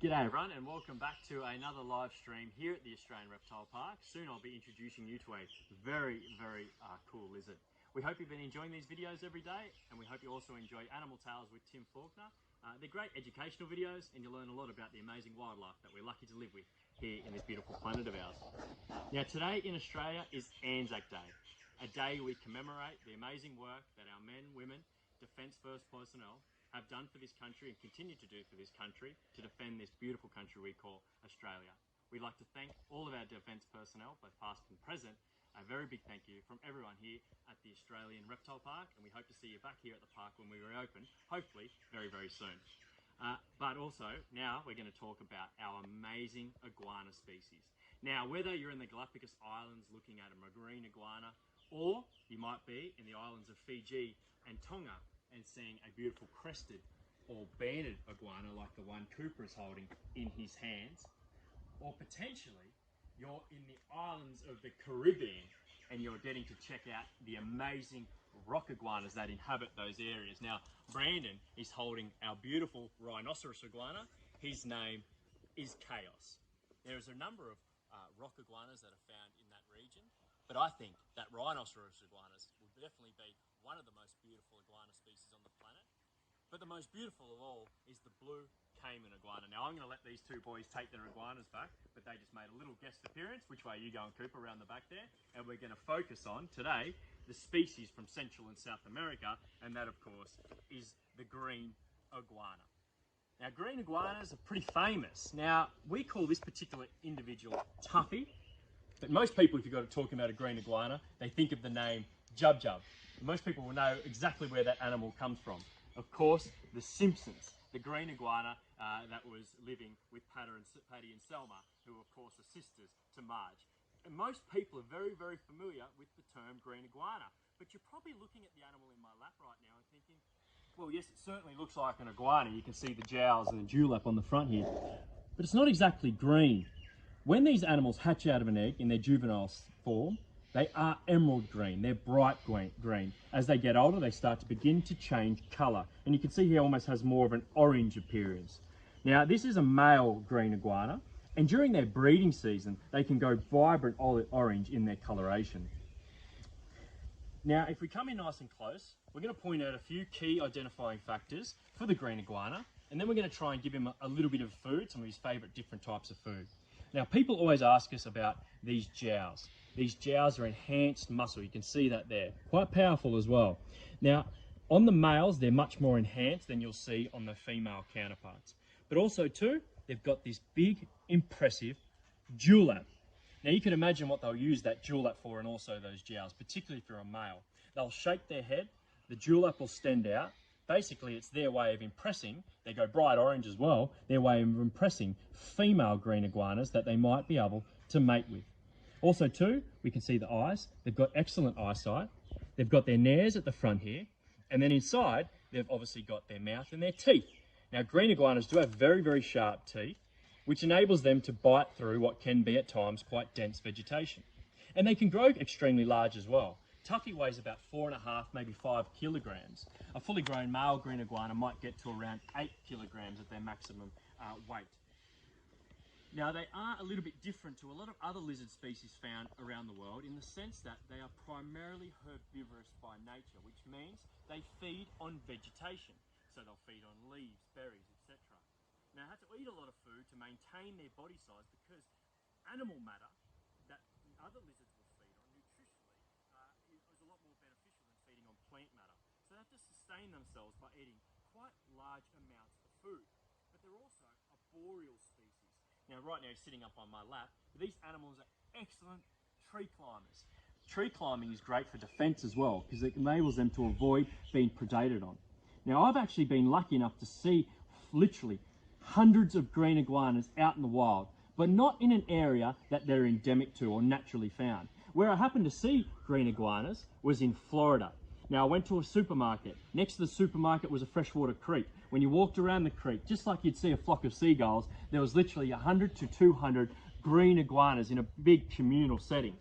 G'day everyone and welcome back to another live stream here at the Australian Reptile Park. Soon I'll be introducing you to a very cool lizard. We hope you've been enjoying these videos every day, and we hope you also enjoy Animal Tales with Tim Faulkner. They're great educational videos and you'll learn a lot about the amazing wildlife that we're lucky to live with here in this beautiful planet of ours. Now today in Australia is Anzac Day, a day we commemorate the amazing work that our men, women, Defence First personnel have done for this country and continue to do for this country to defend this beautiful country we call Australia. We'd like to thank all of our defence personnel, both past and present. A very big thank you from everyone here at the Australian Reptile Park, and we hope to see you back here at the park when we reopen, hopefully very soon. But also, now we're going to talk about our amazing iguana species. Now, whether you're in the Galapagos Islands looking at a marine iguana, or you might be in the islands of Fiji and Tonga and seeing a beautiful crested or banded iguana like the one Cooper is holding in his hands, or potentially you're in the islands of the Caribbean and you're getting to check out the amazing rock iguanas that inhabit those areas. Now, Brandon is holding our beautiful rhinoceros iguana. His name is Chaos. There's a number of rock iguanas that are found in that region, but I think that rhinoceros iguanas will definitely be one of the most beautiful iguana species on the planet. But the most beautiful of all is the blue caiman iguana. Now I'm going to let these two boys take their iguanas back, but they just made a little guest appearance. Which way are you going, Cooper? Around the back there. And we're going to focus on today the species from Central and South America, and that of course is the green iguana. Now green iguanas are pretty famous. Now we call this particular individual Tuffy, but most people, if you've got to talk about a green iguana, they think of the name Jub Jub. Most people will know exactly where that animal comes from. Of course, the Simpsons, the green iguana that was living with Paddy and Selma, who of course are sisters to Marge. And most people are very familiar with the term green iguana, but you're probably looking at the animal in my lap right now and thinking, well, yes, it certainly looks like an iguana. You can see the jowls and the dewlap on the front here, but it's not exactly green. When these animals hatch out of an egg in their juvenile form, they are emerald green, they're bright green. As they get older, they start to begin to change colour. And you can see here almost has more of an orange appearance. Now, this is a male green iguana, and during their breeding season, they can go vibrant orange in their coloration. Now, if we come in nice and close, we're going to point out a few key identifying factors for the green iguana, and then we're going to try and give him a little bit of food, some of his favourite different types of food. Now, people always ask us about these jowls. These jowls are enhanced muscle. You can see that there. Quite powerful as well. Now, on the males, they're much more enhanced than you'll see on the female counterparts. But also, too, they've got this big, impressive dewlap. Now, you can imagine what they'll use that dewlap for, and also those jowls, particularly if you're a male. They'll shake their head, the dewlap will stand out. Basically, it's their way of impressing, they go bright orange as well, their way of impressing female green iguanas that they might be able to mate with. Also too, we can see the eyes. They've got excellent eyesight. They've got their nares at the front here, and then inside, they've obviously got their mouth and their teeth. Now, green iguanas do have very sharp teeth, which enables them to bite through what can be at times quite dense vegetation. And they can grow extremely large as well. Tuffy weighs about 4.5, maybe 5 kilograms. A fully grown male green iguana might get to around 8 kilograms at their maximum weight. Now, they are a little bit different to a lot of other lizard species found around the world in the sense that they are primarily herbivorous by nature, which means they feed on vegetation. So they'll feed on leaves, berries, etc. Now, they have to eat a lot of food to maintain their body size because animal matter that other lizards will feed on nutritionally is a lot more beneficial than feeding on plant matter. So they have to sustain themselves by eating quite large amounts of food. But they're also arboreal species. Now, right now, he's sitting up on my lap. But these animals are excellent tree climbers. Tree climbing is great for defence as well because it enables them to avoid being predated on. Now, I've actually been lucky enough to see literally hundreds of green iguanas out in the wild, but not in an area that they're endemic to or naturally found. Where I happened to see green iguanas was in Florida. Now, I went to a supermarket. Next to the supermarket was a freshwater creek. When you walked around the creek, just like you'd see a flock of seagulls, there was literally 100 to 200 green iguanas in a big communal setting.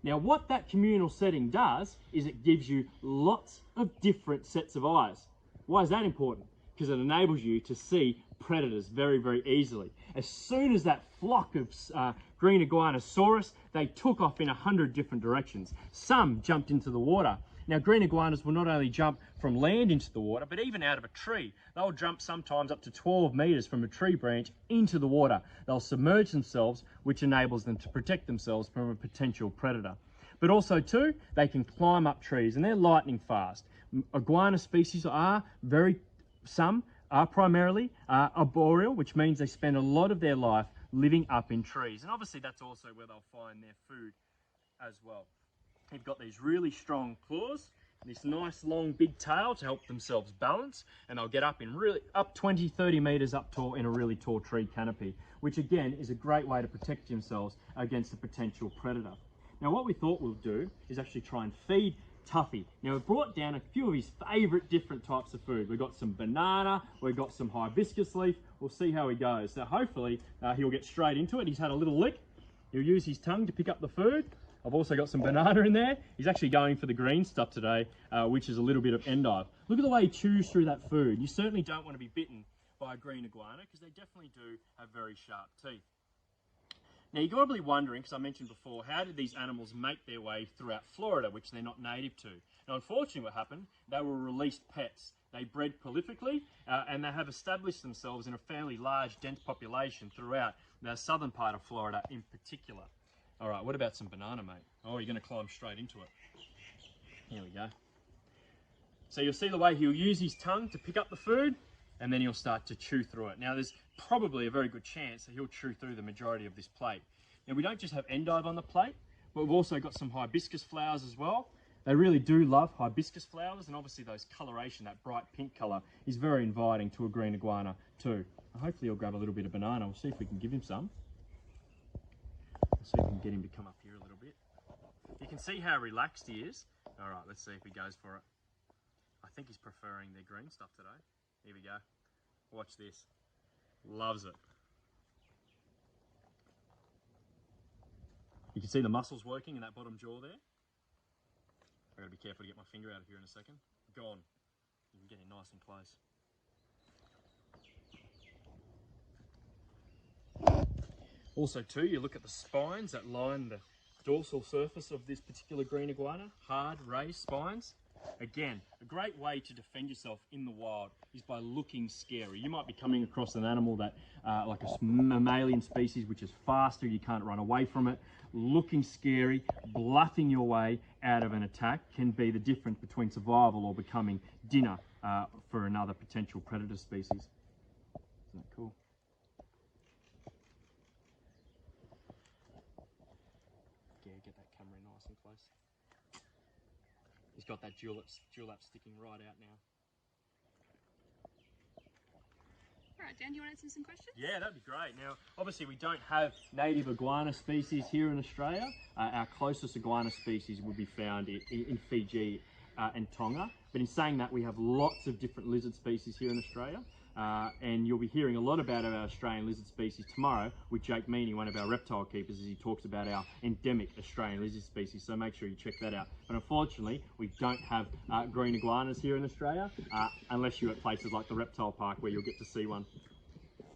Now, what that communal setting does is it gives you lots of different sets of eyes. Why is that important? Because it enables you to see predators very, very easily. As soon as that flock of green iguanas saw us, they took off in 100 different directions. Some jumped into the water. Now, green iguanas will not only jump from land into the water, but even out of a tree. They'll jump sometimes up to 12 meters from a tree branch into the water. They'll submerge themselves, which enables them to protect themselves from a potential predator. But also too, they can climb up trees, and they're lightning fast. Iguana species some are primarily arboreal, which means they spend a lot of their life living up in trees. And obviously that's also where they'll find their food as well. They've got these really strong claws, this nice long big tail to help themselves balance, and they'll get up 20, 30 meters up tall in a really tall tree canopy, which again is a great way to protect themselves against a potential predator. Now what we thought we'll do is actually try and feed Tuffy. Now we've brought down a few of his favourite different types of food. We've got some banana, we've got some hibiscus leaf. We'll see how he goes. So hopefully he'll get straight into it. He's had a little lick. He'll use his tongue to pick up the food. I've also got some banana in there. He's actually going for the green stuff today, which is a little bit of endive. Look at the way he chews through that food. You certainly don't want to be bitten by a green iguana because they definitely do have very sharp teeth. Now you're probably wondering, because I mentioned before, how did these animals make their way throughout Florida, which they're not native to? Now unfortunately what happened, they were released pets. They bred prolifically and they have established themselves in a fairly large, dense population throughout the southern part of Florida in particular. All right, what about some banana, mate? Oh, you're going to climb straight into it. Here we go. So you'll see the way he'll use his tongue to pick up the food, and then he'll start to chew through it. Now, there's probably a very good chance that he'll chew through the majority of this plate. Now, we don't just have endive on the plate, but we've also got some hibiscus flowers as well. They really do love hibiscus flowers, and obviously those coloration, that bright pink colour, is very inviting to a green iguana too. Hopefully he'll grab a little bit of banana. We'll see if we can give him some. See if we can get him to come up here a little bit. You can see how relaxed he is. All right, let's see if he goes for it. I think he's preferring the green stuff today. Here we go. Watch this. Loves it. You can see the muscles working in that bottom jaw there. I've got to be careful to get my finger out of here in a second. Gone. You can get in nice and close. Also too, you look at the spines that line the dorsal surface of this particular green iguana, hard raised spines. Again, a great way to defend yourself in the wild is by looking scary. You might be coming across an animal that, like a mammalian species, which is faster, you can't run away from it. Looking scary, bluffing your way out of an attack can be the difference between survival or becoming dinner for another potential predator species. Isn't that cool? Yeah, get that camera nice and close. He's got that dewlap sticking right out now. All right, Dan, do you want to answer some questions? Yeah, that'd be great. Now, obviously we don't have native iguana species here in Australia. Our closest iguana species would be found in Fiji and Tonga. But in saying that, we have lots of different lizard species here in Australia. And you'll be hearing a lot about our Australian lizard species tomorrow with Jake Meany, one of our reptile keepers, as he talks about our endemic Australian lizard species. So make sure you check that out. But unfortunately, we don't have green iguanas here in Australia, unless you're at places like the Reptile Park where you'll get to see one.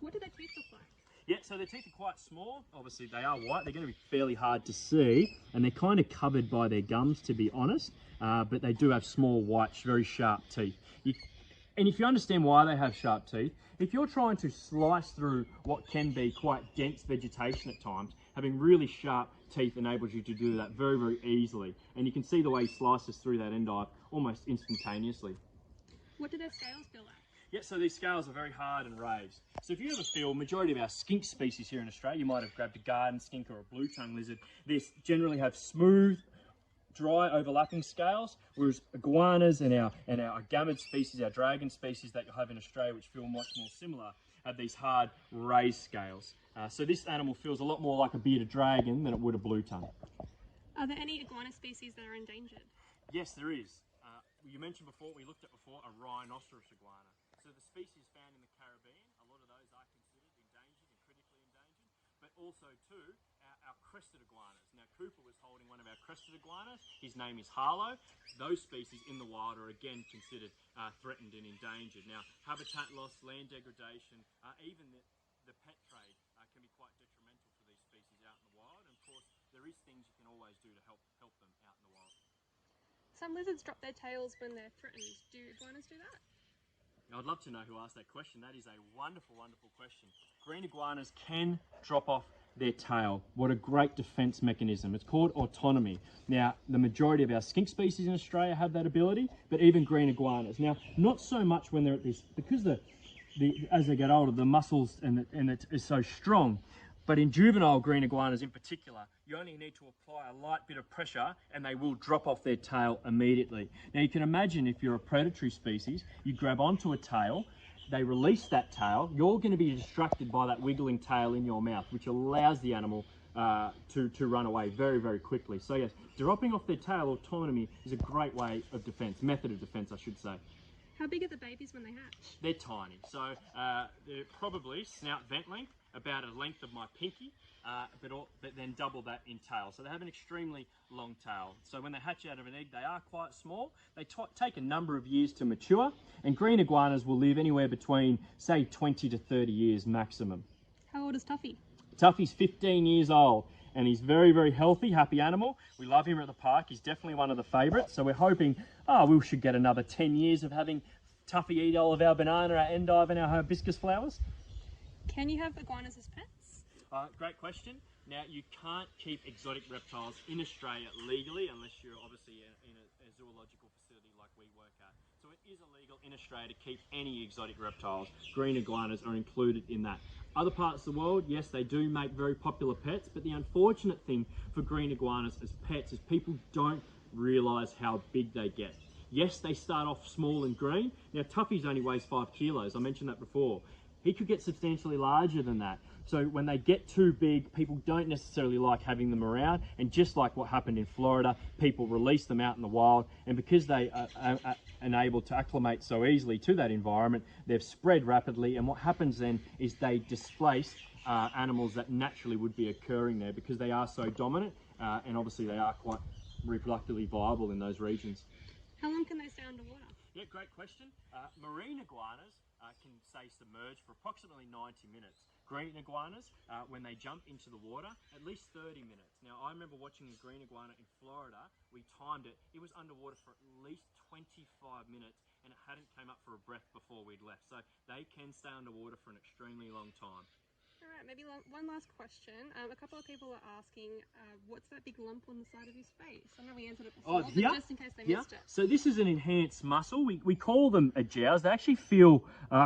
What do their teeth look like? Yeah, so their teeth are quite small. Obviously, they are white. They're going to be fairly hard to see, and they're kind of covered by their gums, to be honest. But they do have small, white, very sharp teeth. And if you understand why they have sharp teeth, if you're trying to slice through what can be quite dense vegetation at times, having really sharp teeth enables you to do that very, very easily. And you can see the way he slices through that endive almost instantaneously. What do their scales feel like? Yeah, so these scales are very hard and raised. So if you ever feel, majority of our skink species here in Australia, you might have grabbed a garden skink or a blue-tongue lizard. These generally have smooth, dry overlapping scales, whereas iguanas and our gamid species, our dragon species that you'll have in Australia, which feel much more similar, have these hard raised scales. So this animal feels a lot more like a bearded dragon than it would a blue tongue. Are there any iguana species that are endangered? Yes, there is. You mentioned before, we looked at before, a rhinoceros iguana. So the species found in the Caribbean, a lot of those are considered endangered and critically endangered, but also too, our crested iguanas. Now, Cooper was holding one of our crested iguanas. His name is Harlow. Those species in the wild are again considered threatened and endangered. Now, habitat loss, land degradation, even the pet trade can be quite detrimental for these species out in the wild. And of course, there is things you can always do to help them out in the wild. Some lizards drop their tails when they're threatened. Do iguanas do that? Now, I'd love to know who asked that question. That is a wonderful, wonderful question. Green iguanas can drop off their tail. What a great defense mechanism. It's called autonomy. Now, the majority of our skink species in Australia have that ability, but even green iguanas. Now, not so much when they're at this, because as they get older, the muscles and it is so strong. But in juvenile green iguanas in particular, you only need to apply a light bit of pressure and they will drop off their tail immediately. Now you can imagine if you're a predatory species, you grab onto a tail, they release that tail, you're going to be distracted by that wiggling tail in your mouth, which allows the animal to run away very, very quickly. So yes, dropping off their tail, autonomy, is a great way of defense, method of defense I should say. How big are the babies when they hatch? They're tiny, so they're probably snout vent length, about a length of my pinky, but then double that in tail. So they have an extremely long tail. So when they hatch out of an egg, they are quite small. They take a number of years to mature, and green iguanas will live anywhere between, say, 20 to 30 years maximum. How old is Tuffy? Tuffy's 15 years old, and he's very, very healthy, happy animal. We love him at the park. He's definitely one of the favourites. So we're hoping, we should get another 10 years of having Tuffy eat all of our banana, our endive, and our hibiscus flowers. Can you have iguanas as pets? Great question. Now, you can't keep exotic reptiles in Australia legally unless you're obviously in a zoological facility like we work at. So it is illegal in Australia to keep any exotic reptiles. Green iguanas are included in that. Other parts of the world, yes, they do make very popular pets, but the unfortunate thing for green iguanas as pets is people don't realise how big they get. Yes, they start off small and green. Now, Tuffy's only weighs 5 kilos. I mentioned that before. He could get substantially larger than that. So when they get too big, people don't necessarily like having them around. And just like what happened in Florida, people release them out in the wild. And because they are unable to acclimate so easily to that environment, they've spread rapidly. And what happens then is they displace animals that naturally would be occurring there because they are so dominant. And obviously they are quite reproductively viable in those regions. How long can they stay underwater? Yeah, great question. Marine iguanas can stay submerged for approximately 90 minutes. Green iguanas, when they jump into the water, at least 30 minutes. Now, I remember watching a green iguana in Florida. We timed it. It was underwater for at least 25 minutes, and it hadn't come up for a breath before we'd left. So they can stay underwater for an extremely long time. All right, maybe one last question. A couple of people are asking, what's that big lump on the side of his face? I know we answered it before, but just in case they missed it. So this is an enhanced muscle. We call them jowls. They actually feel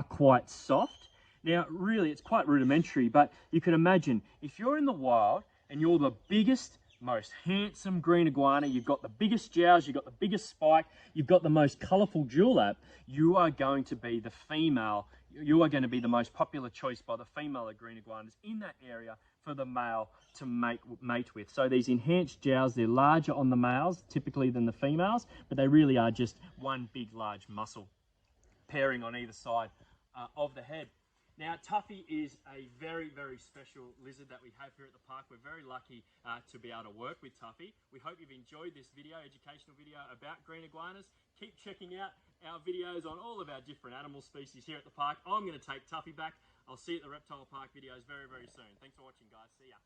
quite soft. Now, really, it's quite rudimentary, but you can imagine if you're in the wild and you're the biggest, most handsome green iguana, you've got the biggest jowls, you've got the biggest spike, you've got the most colourful dewlap, you are going to be the female. You are going to be the most popular choice by the female of green iguanas in that area for the male to mate with. So these enhanced jowls, they're larger on the males typically than the females, but they really are just one big large muscle pairing on either side of the head. Now, Tuffy is a very, very special lizard that we have here at the park. We're very lucky to be able to work with Tuffy. We hope you've enjoyed this video, educational video about green iguanas. Keep checking out our videos on all of our different animal species here at the park. I'm going to take Tuffy back. I'll see you at the Reptile Park videos very, very soon. Thanks for watching, guys. See ya.